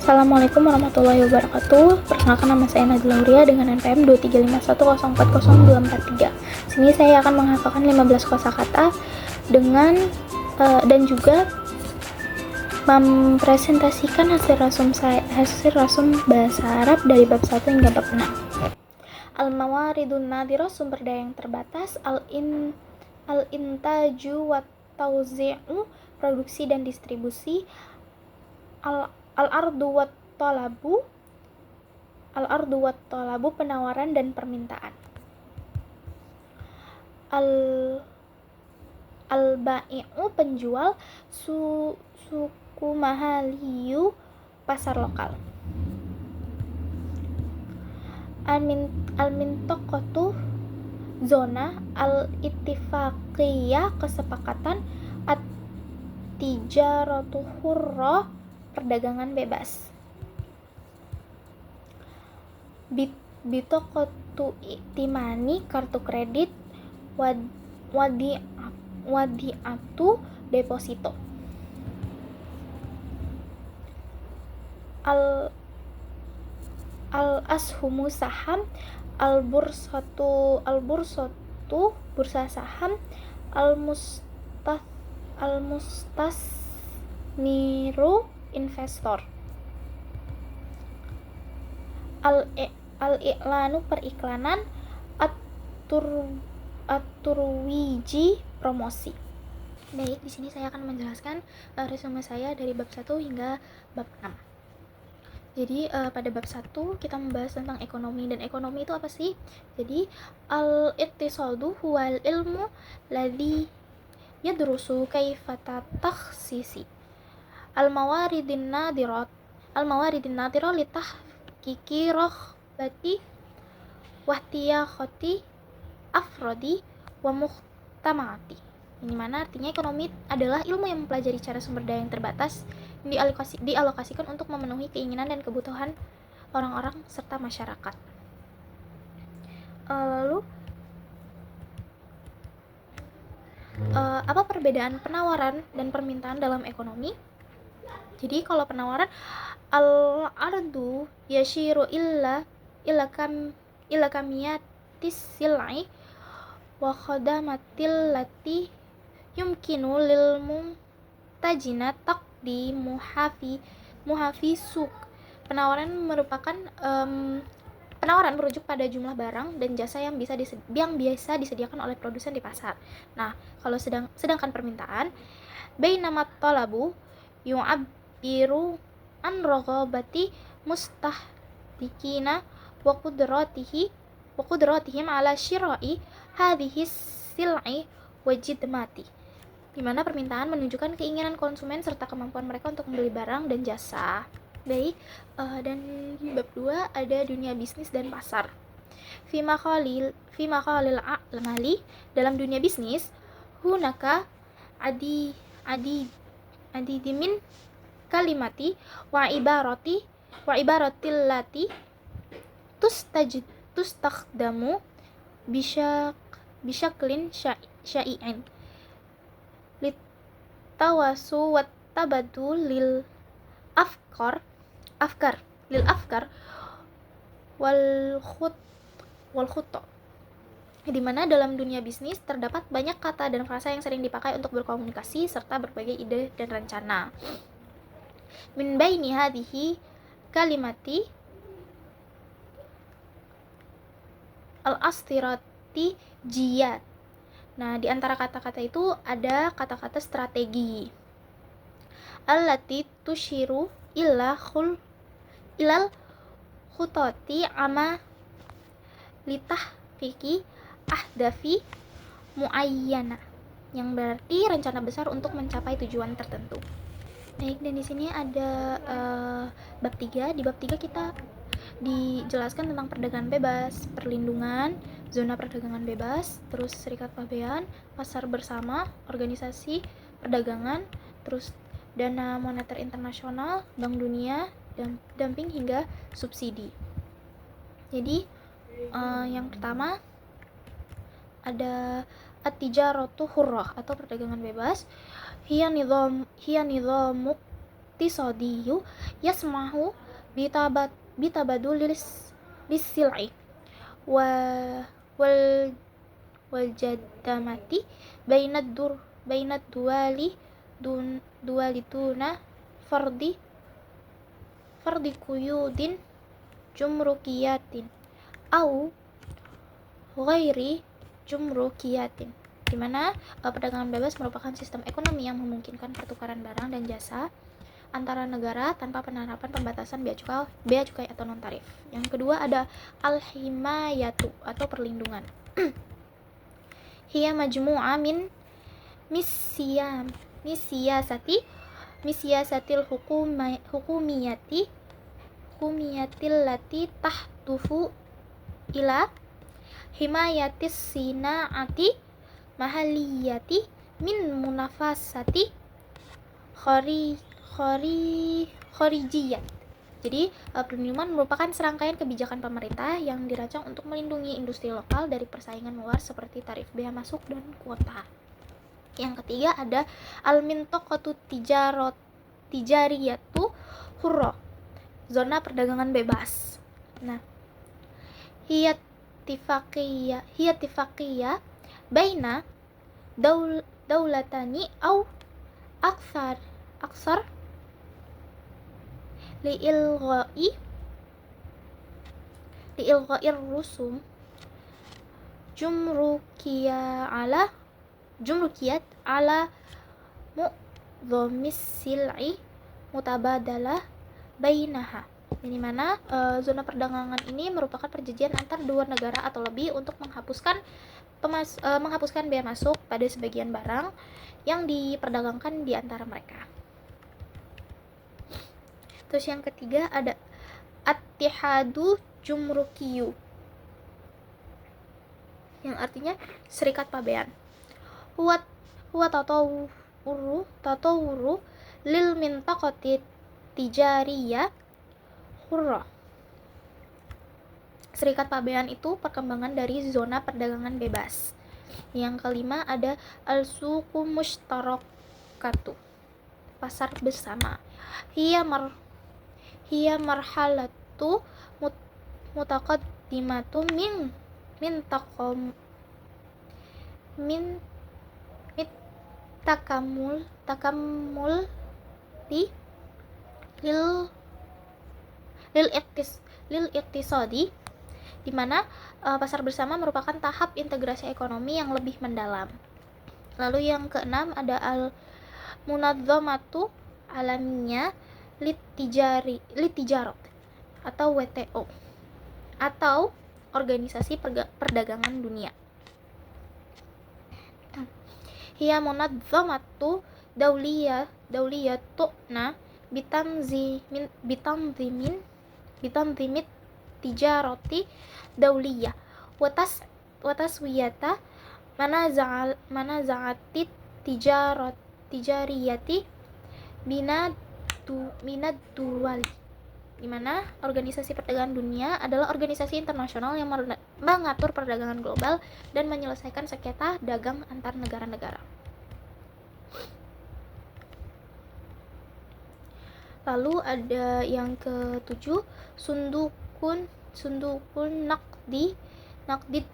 Assalamualaikum warahmatullahi wabarakatuh. Perkenalkan, nama saya Najla Huria dengan NPM 23510404243. Sini saya akan menghafalkan 15 kosakata dengan dan juga mempresentasikan hasil rasum bahasa Arab dari bab 1 hingga bab 6. Al-mawaridun nadhirah, sumber daya yang terbatas. Al-intaju wa tauzi'u, produksi dan distribusi. Al-ardu wat talabu, penawaran dan permintaan. Al-bai'u, penjual. Suku mahaliyu, pasar lokal. Al-mintaqatu, zona. Al-ittifaqiyah, kesepakatan. At-tijaratu hurrah, perdagangan bebas. Bitokotu iktimani, kartu kredit. Wadi'atu, deposito. Al-ashumu, saham. Al-bursatu, bursa saham. Al-mustasniru, investor. Al-i'lanu, periklanan. At-turwiji, promosi. Baik, di sini saya akan menjelaskan resume saya dari bab 1 hingga bab 6. Jadi pada bab 1 kita membahas tentang ekonomi, dan ekonomi itu apa sih? Jadi al-iqtisadu huwal ilmu ladzi yadrusu kaifa takhsisi al-mawaridin nadirat litahqiqi raghbati wahtiyaqati afrodi wa muhtamati. Ini mana artinya ekonomi adalah ilmu yang mempelajari cara sumber daya yang terbatas dialokasikan untuk memenuhi keinginan dan kebutuhan orang-orang serta masyarakat. Lalu apa perbedaan penawaran dan permintaan dalam ekonomi? Jadi kalau penawaran, al-ardu yashiru illa kamiyatis sil'i wa khadamatil lati yumkinu lil mumtajina taqdi muhafi suq. Penawaran merujuk pada jumlah barang dan jasa yang biasa disediakan oleh produsen di pasar. Nah, kalau sedangkan permintaan, bainamat talabu yu'abbiru an raghabati mustahdikina wa qudratihim ala syira'i hadhihi sil'i wa jidmati. Di mana permintaan menunjukkan keinginan konsumen serta kemampuan mereka untuk membeli barang dan jasa. Baik, dan di bab 2 ada dunia bisnis dan pasar. Fi maqalil a'mali, dalam dunia bisnis, hunaka dimin kalimati wa ibaratil lati tustakhdamu bisyaklin syai'in litawasu wat tabadul lil afkar wal khutta. Di mana dalam dunia bisnis terdapat banyak kata dan frasa yang sering dipakai untuk berkomunikasi serta berbagai ide dan rencana. Min baini hadhihi kalimati al-astirati jiyat. Nah, di antara kata-kata itu ada kata-kata strategi. Allati tushiru ilal khutati ama litahqiqi ahdafi muayyana, yang berarti rencana besar untuk mencapai tujuan tertentu. Baik, dan di sini ada bab 3. Di bab 3 kita dijelaskan tentang perdagangan bebas, perlindungan, zona perdagangan bebas, terus serikat pabean, pasar bersama, organisasi perdagangan, terus dana moneter internasional, Bank Dunia, dan dumping hingga subsidi. Jadi yang pertama ada at-tijaratu hurrah atau perdagangan bebas. Hiya nidhamuk iqtisadiyyu yasmahu bitabadulis sil'i wa wal jadamati bainad duwali tuna fardi kuyudin jumrukiyatin au ghairi jumrukiyatin, di mana perdagangan bebas merupakan sistem ekonomi yang memungkinkan pertukaran barang dan jasa antara negara tanpa penerapan pembatasan bea cukai atau non tarif. Yang kedua ada al-himayatu atau perlindungan. Hiya majmu'a min misiyasatil hukumiyatil lati tahdufu ila himayatis sina'ati mahaliyati min munafasati khorijiyat. Jadi perlindungan merupakan serangkaian kebijakan pemerintah yang dirancang untuk melindungi industri lokal dari persaingan luar seperti tarif bea masuk dan kuota. Yang ketiga ada al-mintaqatu tijariyatu hurra, zona perdagangan bebas. Nah, hiya tifaqiyah baina daulatani au aksar liilgha'ir rusum jumrukiyat ala mu'dhamis sil'i mutabadalah bainaha, di mana zona perdagangan ini merupakan perjanjian antar dua negara atau lebih untuk menghapuskan bea masuk pada sebagian barang yang diperdagangkan di antara mereka. Terus yang ketiga ada Attihadu Jumrukiyu, yang artinya serikat pabean. Huwa tatawuru lil mintaqati tijariyah hurra. Serikat pabean itu perkembangan dari zona perdagangan bebas. Yang kelima ada al-suqu mushtarakatu, pasar bersama. Hiya marhalatu mutaqaddimatu min takamul lil iqtisadi, di mana pasar bersama merupakan tahap integrasi ekonomi yang lebih mendalam. Lalu yang keenam ada al-munadzamatu alamiyah litijarat atau WTO atau organisasi perdagangan dunia. Hiya munadzamatu dawliyatuna bitanzimit tijarati dawliyah wataswiyata manaza'ati tijariyati minad duwali, di mana organisasi perdagangan dunia adalah organisasi internasional yang mengatur perdagangan global dan menyelesaikan sengketa dagang antar negara-negara. Lalu ada yang ketujuh sundukun naqdi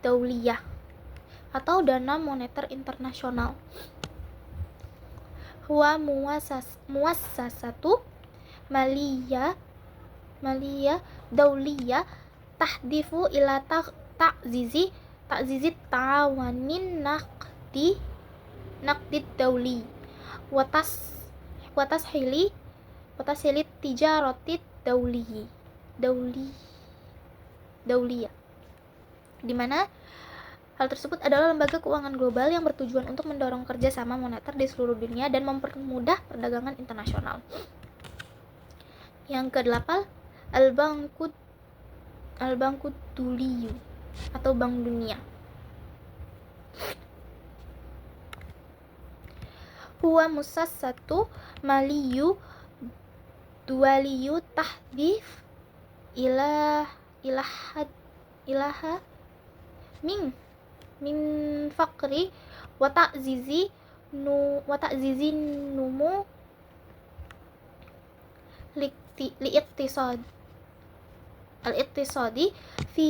dauliyah atau dana moneter internasional. Huwa muassasatu maliyah dauliyah tahdifu ila ta'zizi ta'awanin naqdi dauli watashili tijarati dauliyah, di mana hal tersebut adalah lembaga keuangan global yang bertujuan untuk mendorong kerjasama moneter di seluruh dunia dan mempermudah perdagangan internasional. Yang kedelapan, al-Banku Duliyu atau Bank Dunia. Huwa musassatu maliyu duwaliyu tahdif ilaha min faqri wa ta'zizi numu liiqtisad al-iqtisadi fi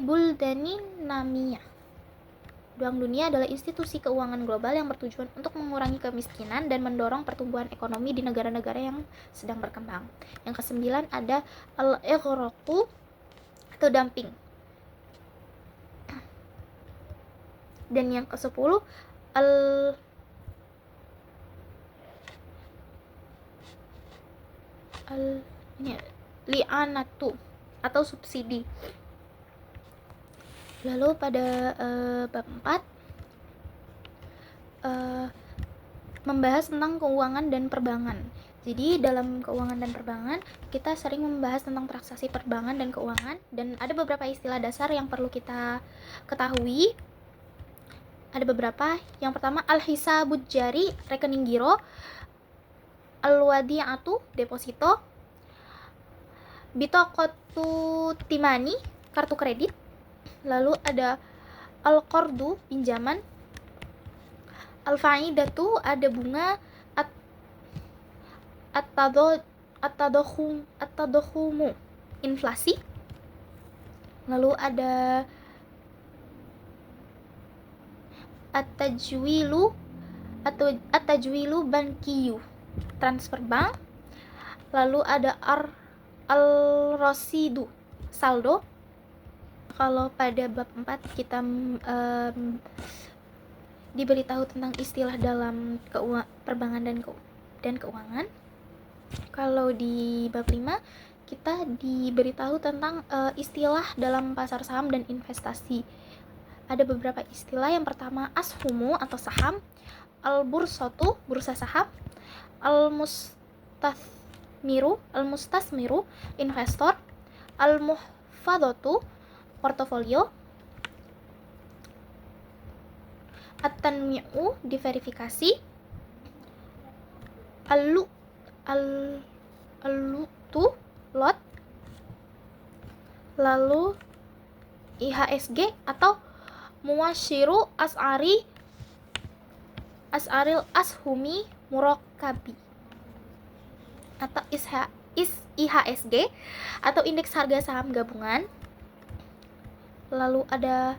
buldani namiyah. Bank Dunia adalah institusi keuangan global yang bertujuan untuk mengurangi kemiskinan dan mendorong pertumbuhan ekonomi di negara-negara yang sedang berkembang. Yang kesembilan ada al-ighraqu atau dumping. Dan yang ke-10 li'anatu atau subsidi. Lalu pada bab 4 membahas tentang keuangan dan perbankan. Jadi dalam keuangan dan perbankan kita sering membahas tentang transaksi perbankan dan keuangan, dan ada beberapa istilah dasar yang perlu kita ketahui. Ada beberapa. Yang pertama al-hisabud jari, rekening giro, al-wadi'atu, deposito, bitaqatu timani, kartu kredit. Lalu ada al-qardu, pinjaman, al-fa'idatu, ada bunga, at-tadakhumu, inflasi. Lalu ada at-tajwilu atau at-tajwilu bankiyu, transfer bank. Lalu ada al-rasidu, saldo. Kalau pada bab 4 kita diberitahu tentang istilah dalam perbankan dan keuangan. Kalau di bab 5 kita diberitahu tentang istilah dalam pasar saham dan investasi. Ada beberapa istilah. Yang pertama ashumu atau saham, al-bursatu, bursa saham, al-mustasmiru, investor, al-muhfadatu, portofolio, at-tanmi'u, diverifikasi, al-lutu, lot. Lalu IHSG atau muwasyiru as'aril ashumi murakkabi atau IHSG atau indeks harga saham gabungan. Lalu ada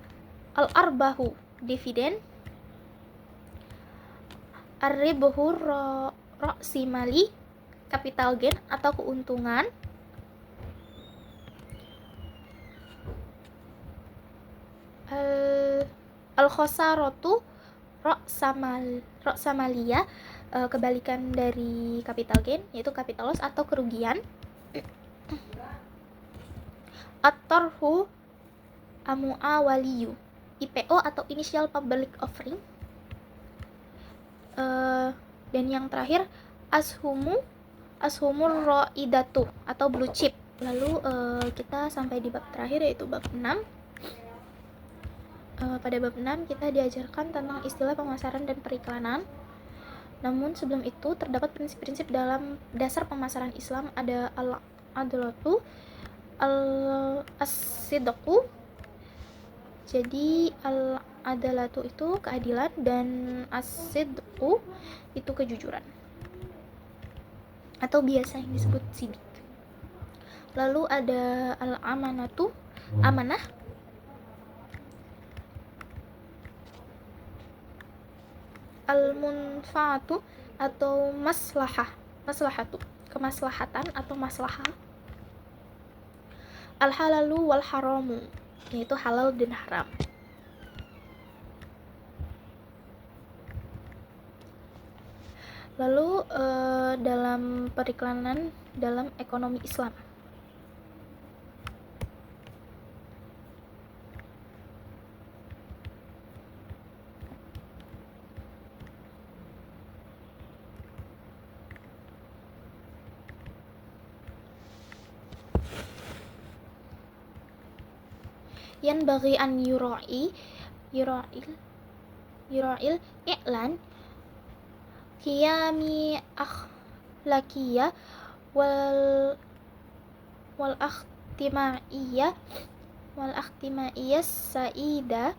al-arbahu, dividen, ar-ribhu ra'simali, capital gain atau keuntungan, al-khosaratu ra'samaliyah, kebalikan dari capital gain yaitu capital loss atau kerugian, at-tarhu amuawaliyu, IPO atau initial public offering. Dan yang terakhir ashumur ro'idatu atau blue chip. Lalu kita sampai di bab terakhir yaitu bab 6. Pada bab 6 kita diajarkan tentang istilah pemasaran dan periklanan. Namun sebelum itu terdapat prinsip-prinsip dalam dasar pemasaran Islam. Ada al-adlatu, al-as-sidqu. Jadi al-adalatu itu keadilan dan as-sidqu itu kejujuran atau biasa yang disebut sidik. Lalu ada al-amanatu, amanah, al-munfaatu atau maslahatu, kemaslahatan atau maslahah, al-halalu wal haramu, yaitu halal dan haram. Lalu dalam periklanan dalam ekonomi Islam. Yan bagi an yura'il i'lan qiyami akhlaqiyah wal akhtimaiyah sa'ida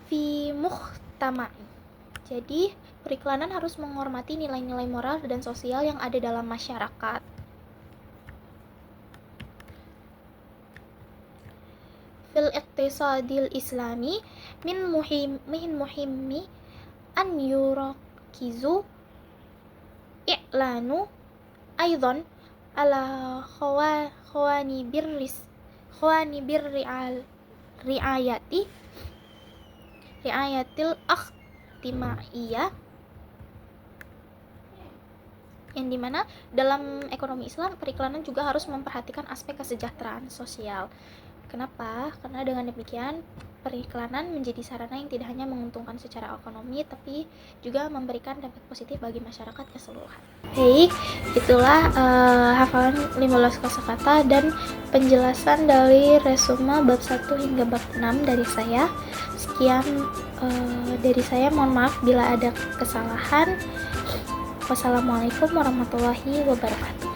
fi muhtama'i. Jadi periklanan harus menghormati nilai-nilai moral dan sosial yang ada dalam masyarakat. fil iqtisadil islami min muhimmi an yurakizu i'lanu aidan ala khawani riayatil akhtimaiyah, yang dimana dalam ekonomi Islam periklanan juga harus memperhatikan aspek kesejahteraan sosial. Kenapa? Karena dengan demikian periklanan menjadi sarana yang tidak hanya menguntungkan secara ekonomi, tapi juga memberikan dampak positif bagi masyarakat keseluruhan. Baik, itulah hafalan 15 kosakata dan penjelasan dari resume bab 1 hingga bab 6 dari saya. Sekian dari saya, mohon maaf bila ada kesalahan. Wassalamualaikum warahmatullahi wabarakatuh.